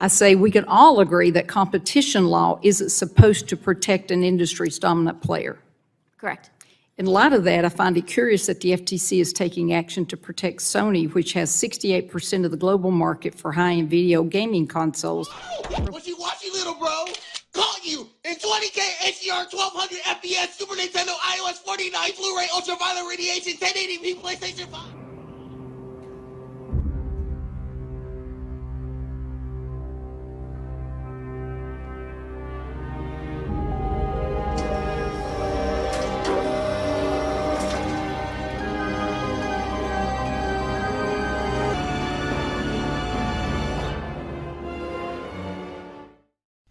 I say we can all agree that competition law isn't supposed to protect an industry's dominant player. Correct. In light of that, I find it curious that the FTC is taking action to protect Sony, which has 68% of the global market for high-end video gaming consoles. What you watching, little bro? Caught you in 20K HDR 1200 FPS Super Nintendo iOS 49 Blu-ray Ultraviolet Radiation 1080p PlayStation 5.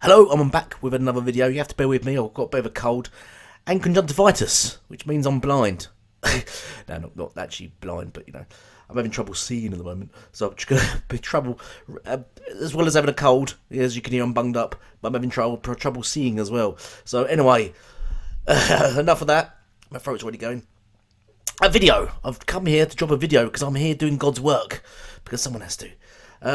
Hello, I'm back with another video. You have to bear with me, I've got a bit of a cold and conjunctivitis, which means I'm blind. No, not actually blind, but you know, I'm having trouble seeing at the moment, so I'm just going to be trouble, as well as having a cold. As you can hear, I'm bunged up, but I'm having trouble seeing as well. So anyway, enough of that. My throat's already going. A video. I've come here to drop a video because I'm here doing God's work, because someone has to.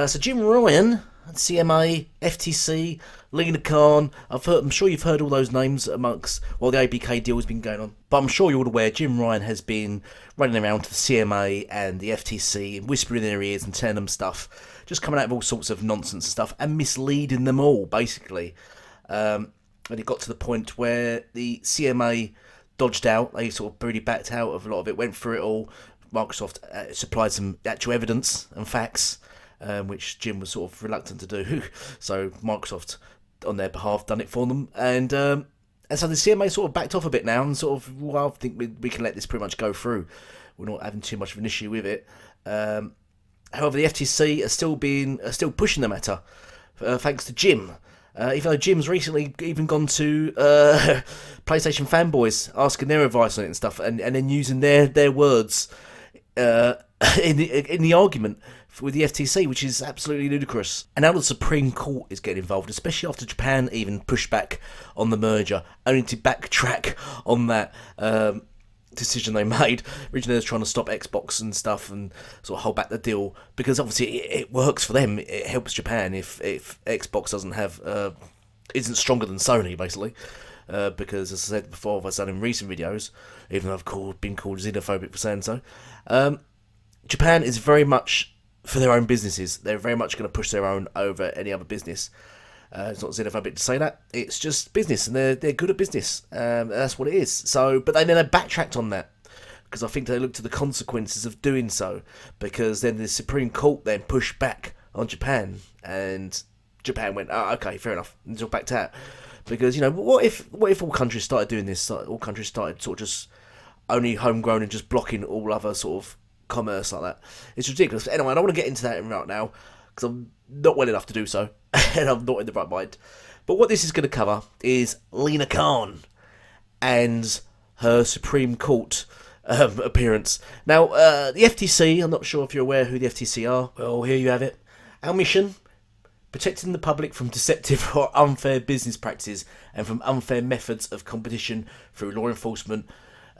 So Jim Ryan, CMA, FTC, Lina Khan, I'm sure you've heard all those names amongst while the ABK deal has been going on. But I'm sure you're all aware Jim Ryan has been running around to the CMA and the FTC and whispering in their ears and telling them stuff, just coming out of all sorts of nonsense and stuff and misleading them all, basically. And it got to the point where the CMA dodged out. They sort of really backed out of a lot of it, went through it all. Microsoft supplied some actual evidence and facts, which Jim was sort of reluctant to do. So Microsoft, on their behalf, done it for them. And so the CMA sort of backed off a bit now and sort of, well, I think we can let this pretty much go through. We're not having too much of an issue with it. However, the FTC are still pushing the matter, thanks to Jim. Even though Jim's recently even gone to PlayStation fanboys, asking their advice on it and stuff, and then using their words in the argument with the FTC, which is absolutely ludicrous. And now the Supreme Court is getting involved, especially after Japan even pushed back on the merger, only to backtrack on that decision they made. Originally they were trying to stop Xbox and stuff and sort of hold back the deal, because obviously it works for them. It helps Japan if Xbox doesn't have isn't stronger than Sony, basically. Because, as I said before, as I've done in recent videos, even though I've been called xenophobic for saying so, Japan is very much for their own businesses. They're very much going to push their own over any other business. It's not xenophobic to say that. It's just business, and they're good at business. That's what it is. So, but then they backtracked on that, because I think they looked at the consequences of doing so, because then the Supreme Court then pushed back on Japan, and Japan went, oh, okay, fair enough, and sort of backed out. Because, you know, what if all countries started doing this? All countries started sort of just only homegrown and just blocking all other sort of commerce like that. It's ridiculous. Anyway, I don't want to get into that right now, because I'm not well enough to do so, and I'm not in the right mind. But what this is going to cover is Lina Khan and her Supreme Court appearance. Now, the FTC, I'm not sure if you're aware who the FTC are. Well, here you have it. Our mission: protecting the public from deceptive or unfair business practices and from unfair methods of competition through law enforcement,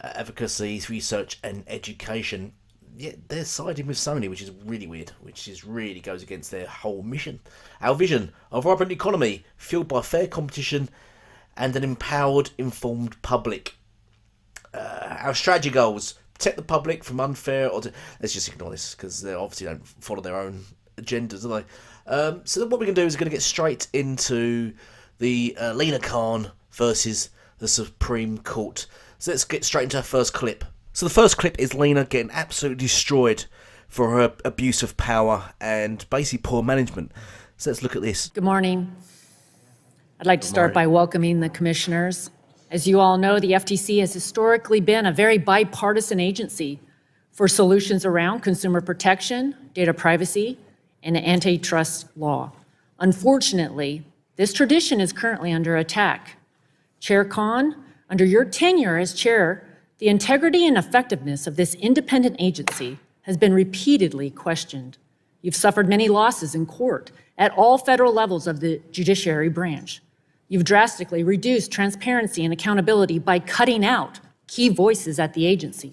advocacy, research and education. Yeah, they're siding with Sony, which is really weird, which is really goes against their whole mission. Our vision: a vibrant economy fueled by fair competition and an empowered, informed public. Our strategy goals: protect the public from unfair or... Let's just ignore this, because they obviously don't follow their own agendas, do they? So what we're going to do is we're going to get straight into the Lina Khan versus the Supreme Court. So let's get straight into our first clip. So the first clip is Lina getting absolutely destroyed for her abuse of power and basically poor management. So let's look at this. Good morning. I'd like to start by welcoming the commissioners. As you all know, the FTC has historically been a very bipartisan agency for solutions around consumer protection, data privacy, and antitrust law. Unfortunately, this tradition is currently under attack. Chair Khan, under your tenure as chair, the integrity and effectiveness of this independent agency has been repeatedly questioned. You've suffered many losses in court at all federal levels of the judiciary branch. You've drastically reduced transparency and accountability by cutting out key voices at the agency.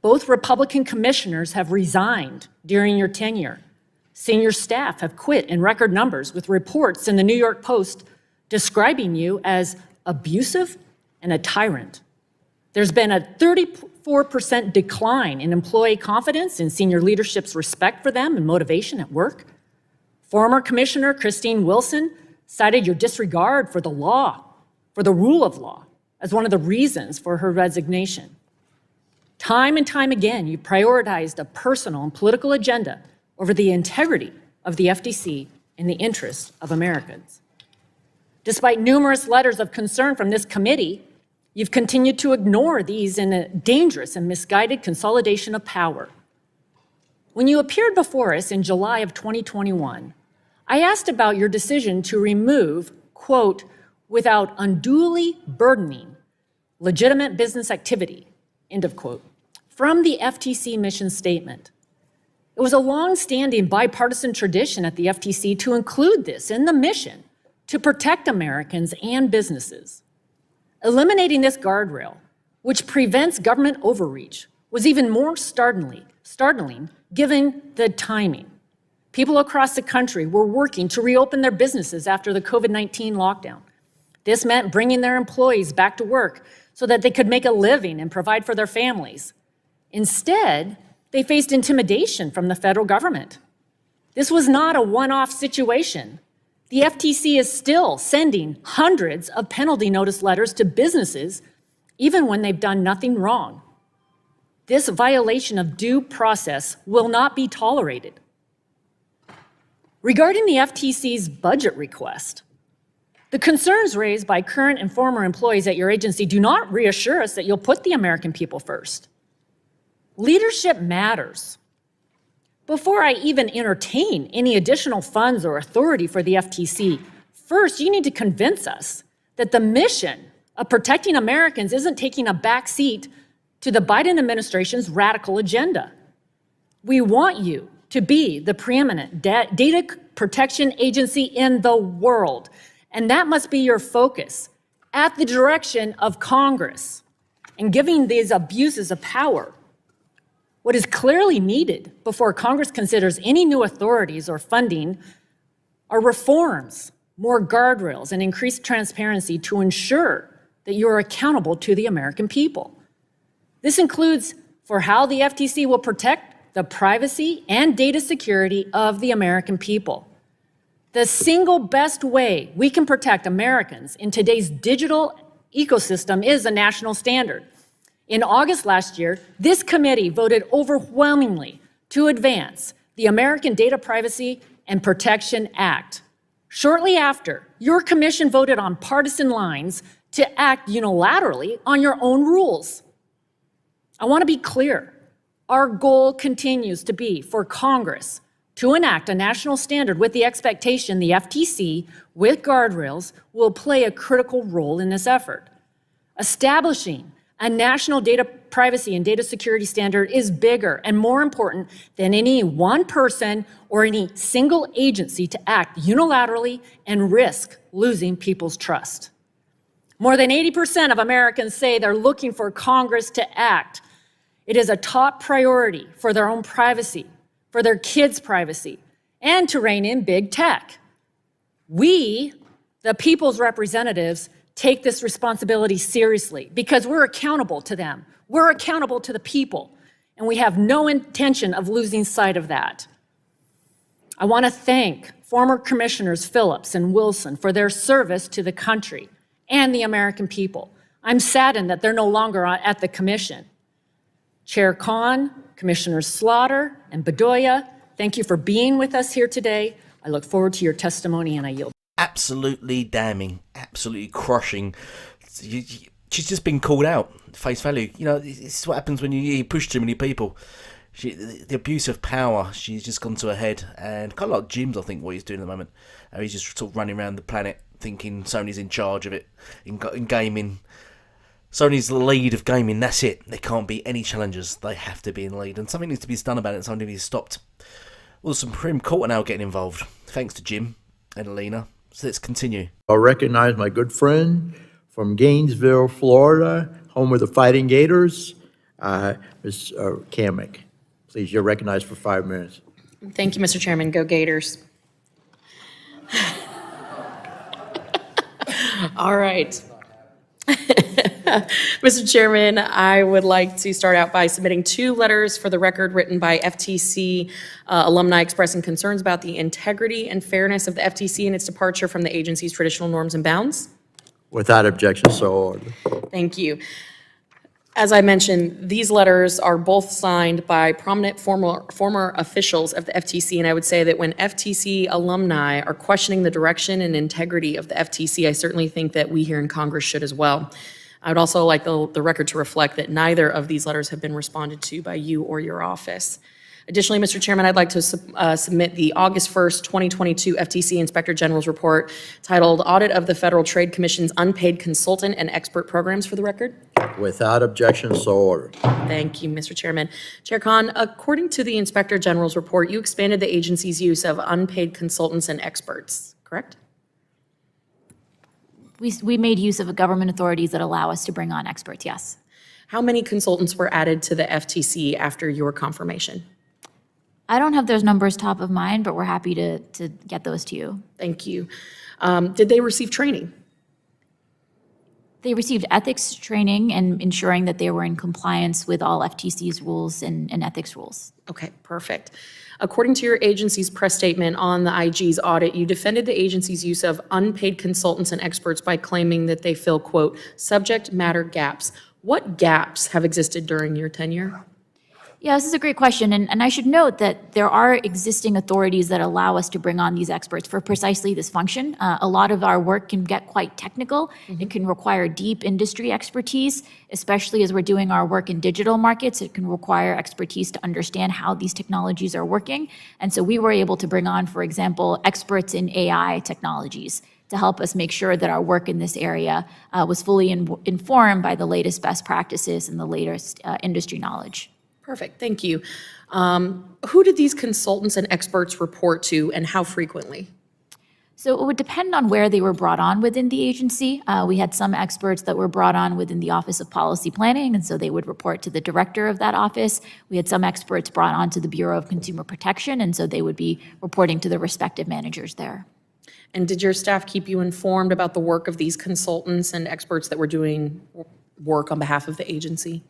Both Republican commissioners have resigned during your tenure. Senior staff have quit in record numbers, with reports in the New York Post describing you as abusive and a tyrant. There's been a 34% decline in employee confidence in senior leadership's respect for them and motivation at work. Former Commissioner Christine Wilson cited your disregard for the law, for the rule of law, as one of the reasons for her resignation. Time and time again, you prioritized a personal and political agenda over the integrity of the FTC and the interests of Americans. Despite numerous letters of concern from this committee, you've continued to ignore these in a dangerous and misguided consolidation of power. When you appeared before us in July of 2021, I asked about your decision to remove, quote, without unduly burdening legitimate business activity, end of quote, from the FTC mission statement. It was a long-standing bipartisan tradition at the FTC to include this in the mission to protect Americans and businesses. Eliminating this guardrail, which prevents government overreach, was even more startling given the timing. People across the country were working to reopen their businesses after the COVID-19 lockdown. This meant bringing their employees back to work so that they could make a living and provide for their families. Instead, they faced intimidation from the federal government. This was not a one-off situation. The FTC is still sending hundreds of penalty notice letters to businesses, even when they've done nothing wrong. This violation of due process will not be tolerated. Regarding the FTC's budget request, the concerns raised by current and former employees at your agency do not reassure us that you'll put the American people first. Leadership matters. Before I even entertain any additional funds or authority for the FTC, first you need to convince us that the mission of protecting Americans isn't taking a back seat to the Biden administration's radical agenda. We want you to be the preeminent data protection agency in the world, and that must be your focus at the direction of Congress and giving these abuses of power. What is clearly needed before Congress considers any new authorities or funding are reforms, more guardrails, and increased transparency to ensure that you are accountable to the American people. This includes for how the FTC will protect the privacy and data security of the American people. The single best way we can protect Americans in today's digital ecosystem is a national standard. In August last year, this committee voted overwhelmingly to advance the American Data Privacy and Protection Act. Shortly after, your commission voted on partisan lines to act unilaterally on your own rules. I want to be clear. Our goal continues to be for Congress to enact a national standard with the expectation the FTC, with guardrails, will play a critical role in this effort. Establishing a national data privacy and data security standard is bigger and more important than any one person or any single agency to act unilaterally and risk losing people's trust. More than 80% of Americans say they're looking for Congress to act. It is a top priority for their own privacy, for their kids' privacy, and to rein in big tech. We, the people's representatives, take this responsibility seriously because we're accountable to them. We're accountable to the people, and we have no intention of losing sight of that. I want to thank former Commissioners Phillips and Wilson for their service to the country and the American people. I'm saddened that they're no longer at the commission. Chair Khan, Commissioners Slaughter and Bedoya, thank you for being with us here today. I look forward to your testimony, and I yield. Absolutely damning, absolutely crushing. She's just been called out, face value. You know, it's what happens when you push too many people. The abuse of power, she's just gone to her head. And kind of like Jim's, I think, what he's doing at the moment. He's just sort of running around the planet thinking Sony's in charge of it in gaming. Sony's the lead of gaming, that's it. There can't be any challengers. They have to be in the lead. And something needs to be done about it, and something needs to be stopped. Well, the Supreme Court are now getting involved, thanks to Jim and Lina. So let's continue. I'll recognize my good friend from Gainesville, Florida, home of the Fighting Gators, Ms. Kamek. Please, you're recognized for 5 minutes. Thank you, Mr. Chairman. Go Gators. All right. Mr. Chairman, I would like to start out by submitting 2 letters for the record written by FTC alumni expressing concerns about the integrity and fairness of the FTC and its departure from the agency's traditional norms and bounds. Without objection, so ordered. Thank you. As I mentioned, these letters are both signed by prominent former officials of the FTC, and I would say that when FTC alumni are questioning the direction and integrity of the FTC, I certainly think that we here in Congress should as well. I would also like the record to reflect that neither of these letters have been responded to by you or your office. Additionally, Mr. Chairman, I'd like to submit the August 1st, 2022 FTC Inspector General's report titled Audit of the Federal Trade Commission's Unpaid Consultant and Expert Programs for the record. Without objection, so ordered. Thank you, Mr. Chairman. Chair Khan, according to the Inspector General's report, you expanded the agency's use of unpaid consultants and experts, correct? We made use of government authorities that allow us to bring on experts, yes. How many consultants were added to the FTC after your confirmation? I don't have those numbers top of mind, but we're happy to get those to you. Thank you. Did they receive training? They received ethics training and ensuring that they were in compliance with all FTC's rules and ethics rules. Okay, perfect. According to your agency's press statement on the E.G.G's audit, you defended the agency's use of unpaid consultants and experts by claiming that they fill, quote, subject matter gaps. What gaps have existed during your tenure? Yeah, this is a great question, and I should note that there are existing authorities that allow us to bring on these experts for precisely this function. A lot of our work can get quite technical. It can require deep industry expertise, especially as we're doing our work in digital markets. It can require expertise to understand how these technologies are working. And so we were able to bring on, for example, experts in AI technologies to help us make sure that our work in this area was fully informed by the latest best practices and the latest industry knowledge. Perfect, thank you. Who did these consultants and experts report to and how frequently? So it would depend on where they were brought on within the agency. We had some experts that were brought on within the Office of Policy Planning, and so they would report to the director of that office. We had some experts brought on to the Bureau of Consumer Protection, and so they would be reporting to the respective managers there. And did your staff keep you informed about the work of these consultants and experts that were doing work on behalf of the agency?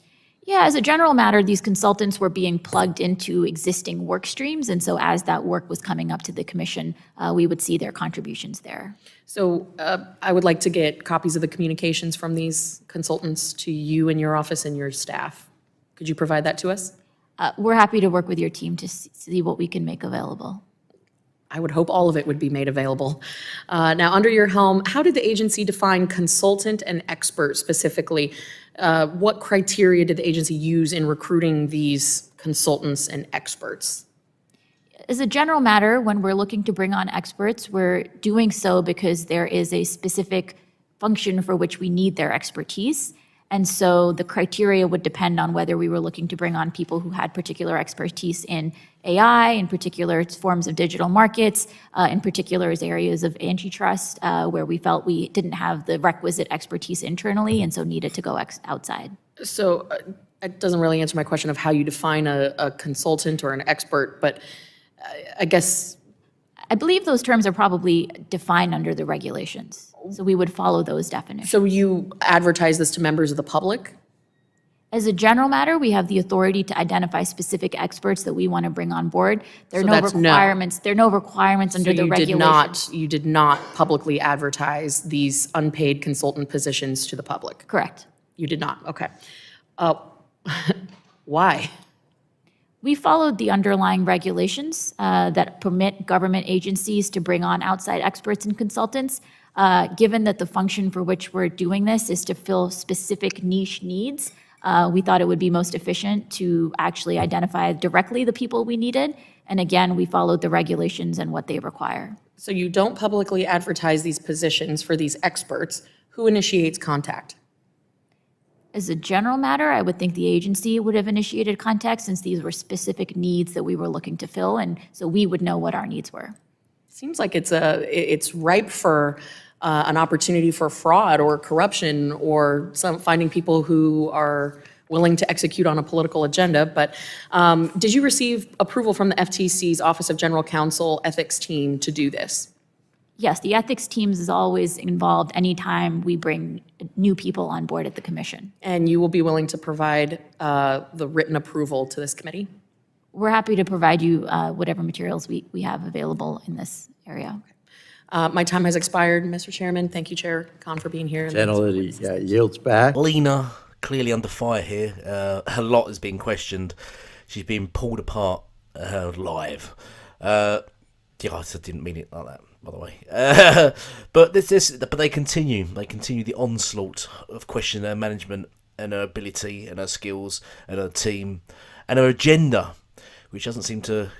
Yeah, as a general matter, these consultants were being plugged into existing work streams, and so as that work was coming up to the commission, we would see their contributions there. So I would like to get copies of the communications from these consultants to you and your office and your staff. Could you provide that to us? We're happy to work with your team to see what we can make available. I would hope all of it would be made available. Now, under your helm, how did the agency define consultant and expert specifically? What criteria did the agency use in recruiting these consultants and experts? As a general matter, when we're looking to bring on experts, we're doing so because there is a specific function for which we need their expertise. And so the criteria would depend on whether we were looking to bring on people who had particular expertise in AI, in particular forms of digital markets, in particular areas of antitrust, where we felt we didn't have the requisite expertise internally and so needed to go outside. So it doesn't really answer my question of how you define a consultant or an expert, but I guess. I believe those terms are probably defined under the regulations. So we would follow those definitions. So you advertise this to members of the public? As a general matter, we have the authority to identify specific experts that we want to bring on board. There are So no that's no. requirements. There are no requirements under the regulations. You did not publicly advertise these unpaid consultant positions to the public? Correct. You did not, okay. Why? We followed the underlying regulations that permit government agencies to bring on outside experts and consultants. Given that the function for which we're doing this is to fill specific niche needs, we thought it would be most efficient to actually identify directly the people we needed. And again, we followed the regulations and what they require. So you don't publicly advertise these positions for these experts. Who initiates contact? As a general matter, I would think the agency would have initiated contact since these were specific needs that we were looking to fill, and so we would know what our needs were. Seems like it's ripe for an opportunity for fraud or corruption or finding people who are willing to execute on a political agenda. But did you receive approval from the FTC's Office of General Counsel ethics team to do this? Yes, the ethics teams is always involved anytime we bring new people on board at the commission. And you will be willing to provide the written approval to this committee? We're happy to provide you whatever materials we have available in this area. My time has expired, Mr. Chairman. Thank you, Chair Khan, for being here. Gentlelady yields back. Lina, clearly under fire here. Her lot is being questioned. She's being pulled apart live. Yeah, I didn't mean it like that, by the way. But but they continue. They continue the onslaught of questioning her management and her ability and her skills and her team and her agenda, which doesn't seem to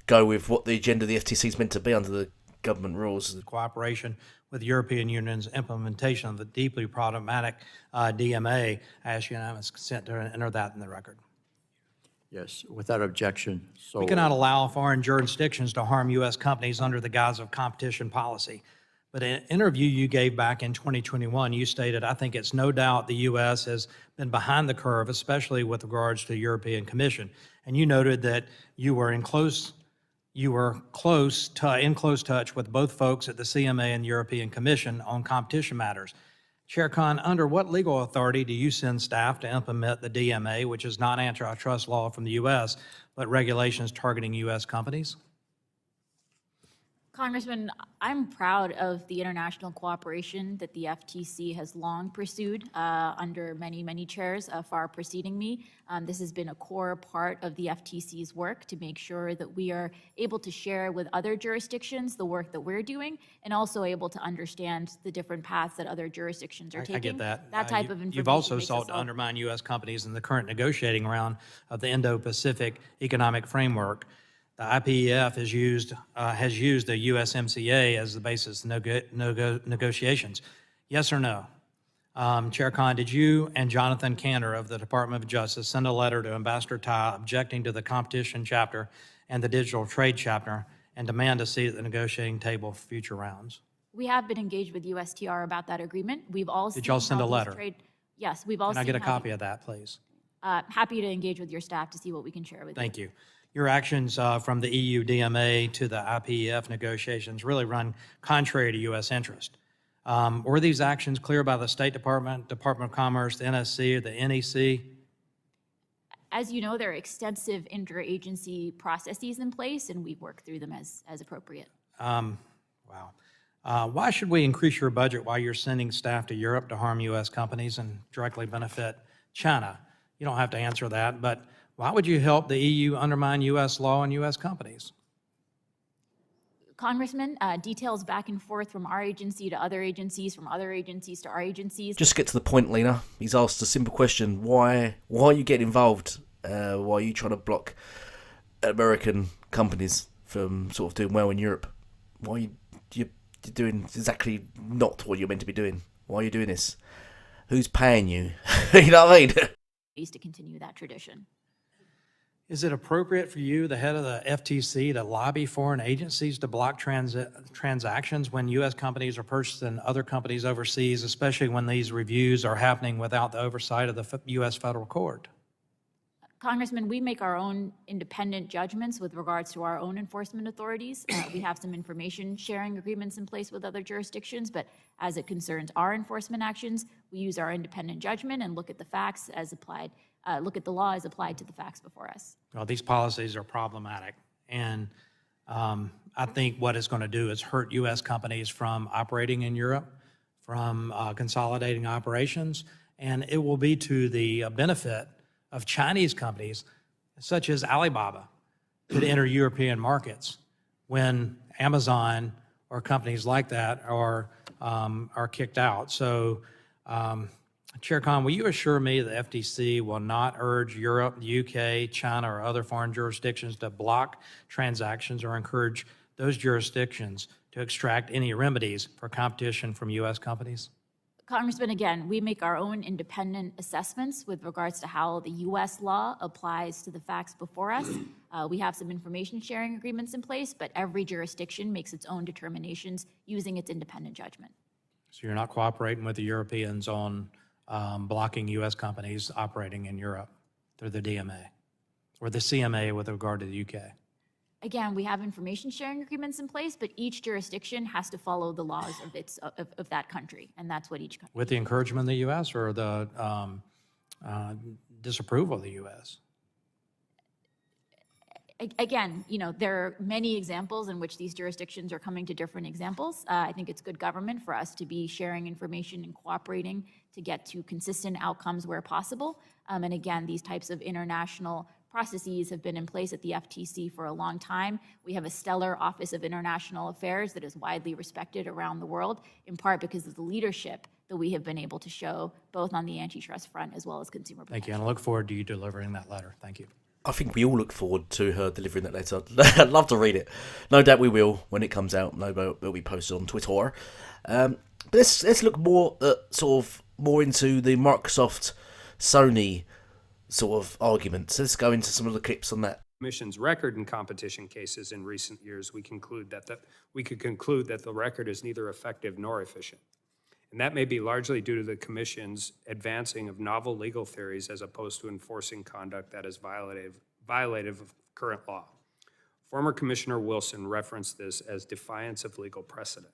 go with what the agenda of the FTC is meant to be under the government rules. Cooperation with the European Union's implementation of the deeply problematic DMA. I ask unanimous consent to enter that in the record. Yes, without objection. So We cannot allow foreign jurisdictions to harm U.S. companies under the guise of competition policy. But in an interview you gave back in 2021, you stated, I think it's no doubt the U.S. has been behind the curve, especially with regards to the European Commission. And you noted that you were in close touch with both folks at the CMA and European Commission on competition matters. Chair Khan, under what legal authority do you send staff to implement the DMA, which is not antitrust law from the U.S., but regulations targeting U.S. companies? Congressman, I'm proud of the international cooperation that the FTC has long pursued under many, many chairs far preceding me. This has been a core part of the FTC's work to make sure that we are able to share with other jurisdictions the work that we're doing and also able to understand the different paths that other jurisdictions are taking. I get that. That type of information. You've also makes sought us to all- undermine U.S. companies in the current negotiating round of the Indo-Pacific Economic Framework. The IPEF has used the USMCA as the basis of negotiations. Yes or no? Chair Khan, did you and Jonathan Cantor of the Department of Justice send a letter to Ambassador Tai objecting to the competition chapter and the digital trade chapter and demand a seat at the negotiating table for future rounds? We have been engaged with USTR about that agreement. We've all Did y'all seen send how a these letter? Yes, we've all Can I seen get a how copy of that, please? happy to engage with your staff to see what we can share with you. Thank you. Your actions from the EU DMA to the IPEF negotiations really run contrary to U.S. interest. Were these actions clear by the State Department, Department of Commerce, the NSC, or the NEC? As you know, there are extensive interagency processes in place, and we work through them as appropriate. Wow. Why should we increase your budget while you're sending staff to Europe to harm U.S. companies and directly benefit China? You don't have to answer that, but why would you help the EU undermine U.S. law and U.S. companies? Congressman, details back and forth from our agency to other agencies, from other agencies to our agencies. Just get to the point, Lina. He's asked a simple question. Why are you getting involved? Why are you trying to block American companies from sort of doing well in Europe? Why are you're doing exactly not what you're meant to be doing? Why are you doing this? Who's paying you? You know what I mean? To continue that tradition. Is it appropriate for you, the head of the FTC, to lobby foreign agencies to block transactions when U.S. companies are purchasing other companies overseas, especially when these reviews are happening without the oversight of the U.S. federal court? Congressman, we make our own independent judgments with regards to our own enforcement authorities. We have some information sharing agreements in place with other jurisdictions, but as it concerns our enforcement actions, we use our independent judgment and look at the facts as applied, look at the law as applied to the facts before us. Well, these policies are problematic, and I think what it's going to do is hurt U.S. companies from operating in Europe, from consolidating operations, and it will be to the benefit of Chinese companies, such as Alibaba, could enter European markets when Amazon or companies like that are kicked out. So, Chair Khan, will you assure me the FTC will not urge Europe, the UK, China, or other foreign jurisdictions to block transactions or encourage those jurisdictions to extract any remedies for competition from U.S. companies? Congressman, again, we make our own independent assessments with regards to how the U.S. law applies to the facts before us. We have some information sharing agreements in place, but every jurisdiction makes its own determinations using its independent judgment. So you're not cooperating with the Europeans on blocking U.S. companies operating in Europe through the DMA or the CMA with regard to the UK? Again, we have information sharing agreements in place, but each jurisdiction has to follow the laws of that country, and that's what each country. With the encouragement of the U.S. or the disapproval of the U.S.? Again, there are many examples in which these jurisdictions are coming to different examples. I think it's good government for us to be sharing information and cooperating to get to consistent outcomes where possible. And again, these types of international processes have been in place at the FTC for a long time. We have a stellar Office of International Affairs that is widely respected around the world, in part because of the leadership that we have been able to show both on the antitrust front as well as consumer protection. Thank you, and I look forward to you delivering that letter. Thank you. I think we all look forward to her delivering that letter. I'd love to read it. No doubt we will when it comes out. No doubt it'll be posted on Twitter. But let's look more into the Microsoft Sony sort of arguments. Let's go into some of the clips on that. Commission's record in competition cases in recent years, we could conclude that the record is neither effective nor efficient. And that may be largely due to the Commission's advancing of novel legal theories as opposed to enforcing conduct that is violative of current law. Former Commissioner Wilson referenced this as defiance of legal precedent.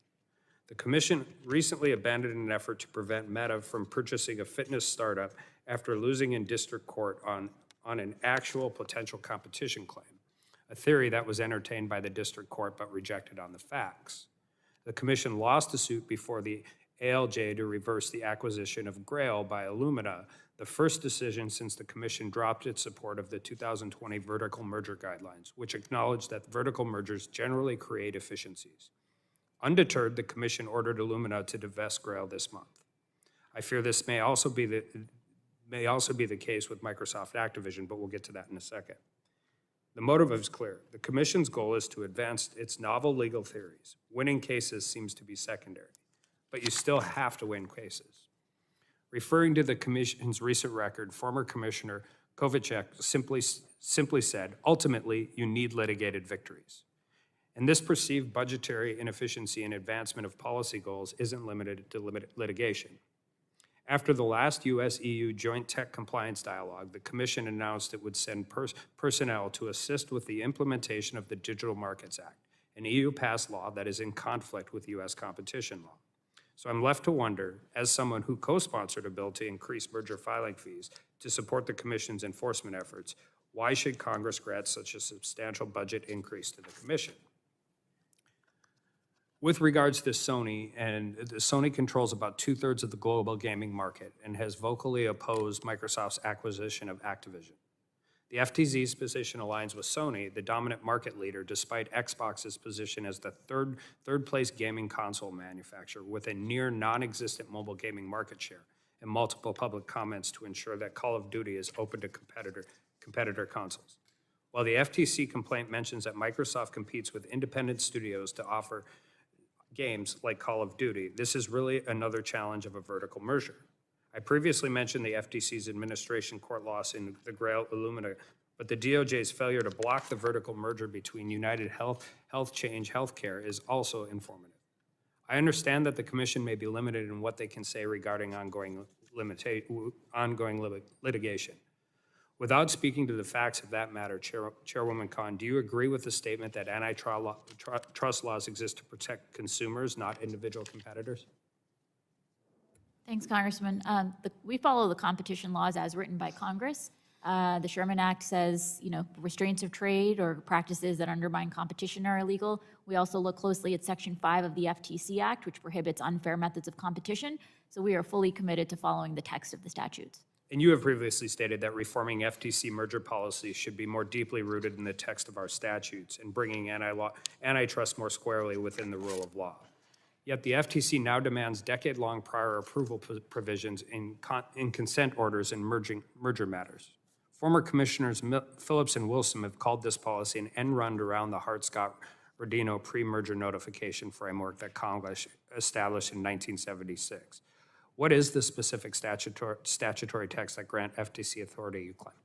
The Commission recently abandoned an effort to prevent Meta from purchasing a fitness startup after losing in district court on an actual potential competition claim, a theory that was entertained by the district court but rejected on the facts. The Commission lost a suit before the ALJ to reverse the acquisition of Grail by Illumina, the first decision since the Commission dropped its support of the 2020 vertical merger guidelines, which acknowledged that vertical mergers generally create efficiencies. Undeterred, the Commission ordered Illumina to divest Grail this month. I fear this may also be the case with Microsoft Activision, but we'll get to that in a second. The motive is clear. The Commission's goal is to advance its novel legal theories. Winning cases seems to be secondary, but you still have to win cases. Referring to the Commission's recent record, former Commissioner Kovacek simply said, ultimately, you need litigated victories. And this perceived budgetary inefficiency and advancement of policy goals isn't limited to litigation. After the last US-EU joint tech compliance dialogue, the Commission announced it would send personnel to assist with the implementation of the Digital Markets Act, an EU-passed law that is in conflict with US competition law. So I'm left to wonder, as someone who co-sponsored a bill to increase merger filing fees to support the Commission's enforcement efforts, why should Congress grant such a substantial budget increase to the Commission? With regards to Sony, and Sony controls about 2/3 of the global gaming market and has vocally opposed Microsoft's acquisition of Activision. The FTC's position aligns with Sony, the dominant market leader, despite Xbox's position as the third place gaming console manufacturer with a near non-existent mobile gaming market share and multiple public comments to ensure that Call of Duty is open to competitor consoles. While the FTC complaint mentions that Microsoft competes with independent studios to offer games like Call of Duty, this is really another challenge of a vertical merger. I previously mentioned the FTC's administration court loss in the Grail Illumina, but the DOJ's failure to block the vertical merger between United Health, Health Change Healthcare is also informative. I understand that the Commission may be limited in what they can say regarding ongoing litigation. Without speaking to the facts of that matter, Chairwoman Khan, do you agree with the statement that antitrust laws exist to protect consumers, not individual competitors? Thanks, Congressman. We follow the competition laws as written by Congress. The Sherman Act says, restraints of trade or practices that undermine competition are illegal. We also look closely at Section 5 of the FTC Act, which prohibits unfair methods of competition. So we are fully committed to following the text of the statutes. And you have previously stated that reforming FTC merger policies should be more deeply rooted in the text of our statutes and bringing antitrust more squarely within the rule of law. Yet the FTC now demands decade-long prior approval provisions in consent orders in merger matters. Former Commissioners Phillips and Wilson have called this policy an end run around the Hart-Scott-Rodino pre-merger notification framework that Congress established in 1976. What is the specific statutory text that grant FTC authority you claim?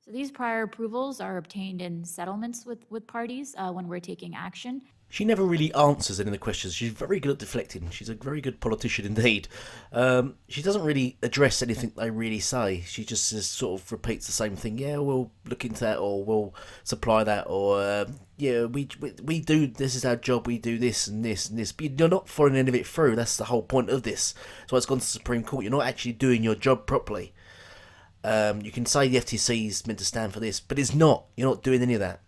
So these prior approvals are obtained in settlements with parties when we're taking action. She never really answers any of the questions. She's very good at deflecting. She's a very good politician indeed. She doesn't really address anything they really say. She just sort of repeats the same thing. Yeah, we'll look into that, or we'll supply that, or yeah, we do. This is our job. We do this and this and this. But you're not following any of it through. That's the whole point of this. That's why it's gone to the Supreme Court. You're not actually doing your job properly. You can say the FTC is meant to stand for this, but it's not. You're not doing any of that.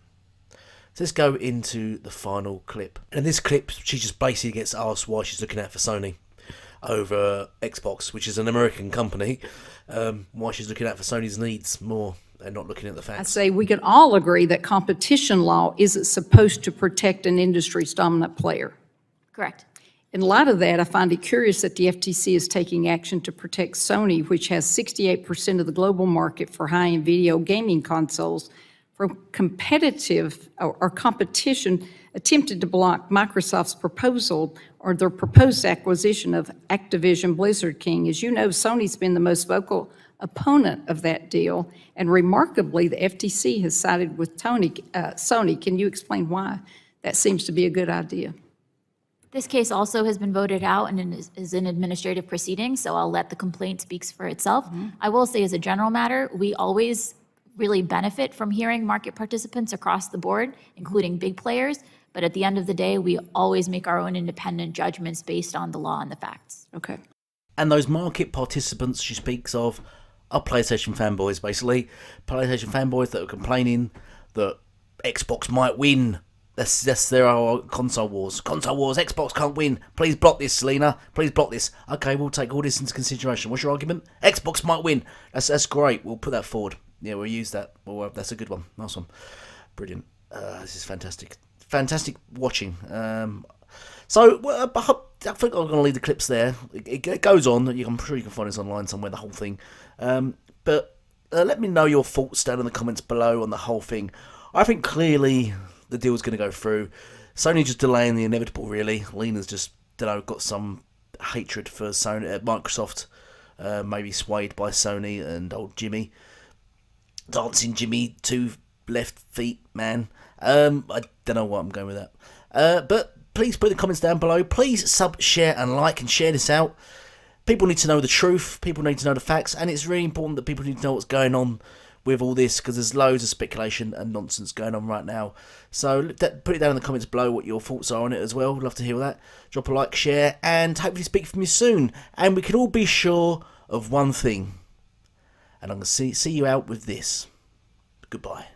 So let's go into the final clip. And in this clip, she just basically gets asked why she's looking out for Sony over Xbox, which is an American company, why she's looking out for Sony's needs more and not looking at the I facts. say we can all agree that competition law isn't supposed to protect an industry's dominant player. Correct. In light of that, I find it curious that the FTC is taking action to protect Sony, which has 68% of the global market for high-end video gaming consoles, from competitive or competition attempted to block Microsoft's proposal or their proposed acquisition of Activision Blizzard King. As you know, Sony's been the most vocal opponent of that deal, and remarkably, the FTC has sided with Sony. Can you explain why that seems to be a good idea? This case also has been voted out and is in administrative proceedings, so I'll let the complaint speak for itself. I will say, as a general matter, we always really benefit from hearing market participants across the board, including big players. But at the end of the day, we always make our own independent judgments based on the law and the facts. Okay. And those market participants she speaks of are PlayStation fanboys, basically. PlayStation fanboys that are complaining that Xbox might win. That's there are console wars. Console wars, Xbox can't win. Please block this, Lina. Please block this. Okay, we'll take all this into consideration. What's your argument? Xbox might win. That's great. We'll put that forward. Yeah, we'll use that. Well, that's a good one. Nice one. Brilliant. This is fantastic. Fantastic watching. So I think I'm going to leave the clips there. It goes on. I'm sure you can find this online somewhere, the whole thing. But let me know your thoughts down in the comments below on the whole thing. I think clearly the deal's going to go through. Sony just delaying the inevitable, really. Lina's just, got some hatred for Sony, Microsoft, maybe swayed by Sony and old Jimmy. Dancing Jimmy, 2 left feet, man. I don't know what I'm going with that. But please put in the comments down below. Please sub, share, and like, and share this out. People need to know the truth. People need to know the facts. And it's really important that people need to know what's going on with all this, because there's loads of speculation and nonsense going on right now. So put it down in the comments below what your thoughts are on it as well. Love to hear that. Drop a like, share, and hopefully speak from you soon. And we can all be sure of one thing. And I'm going to see you out with this. Goodbye.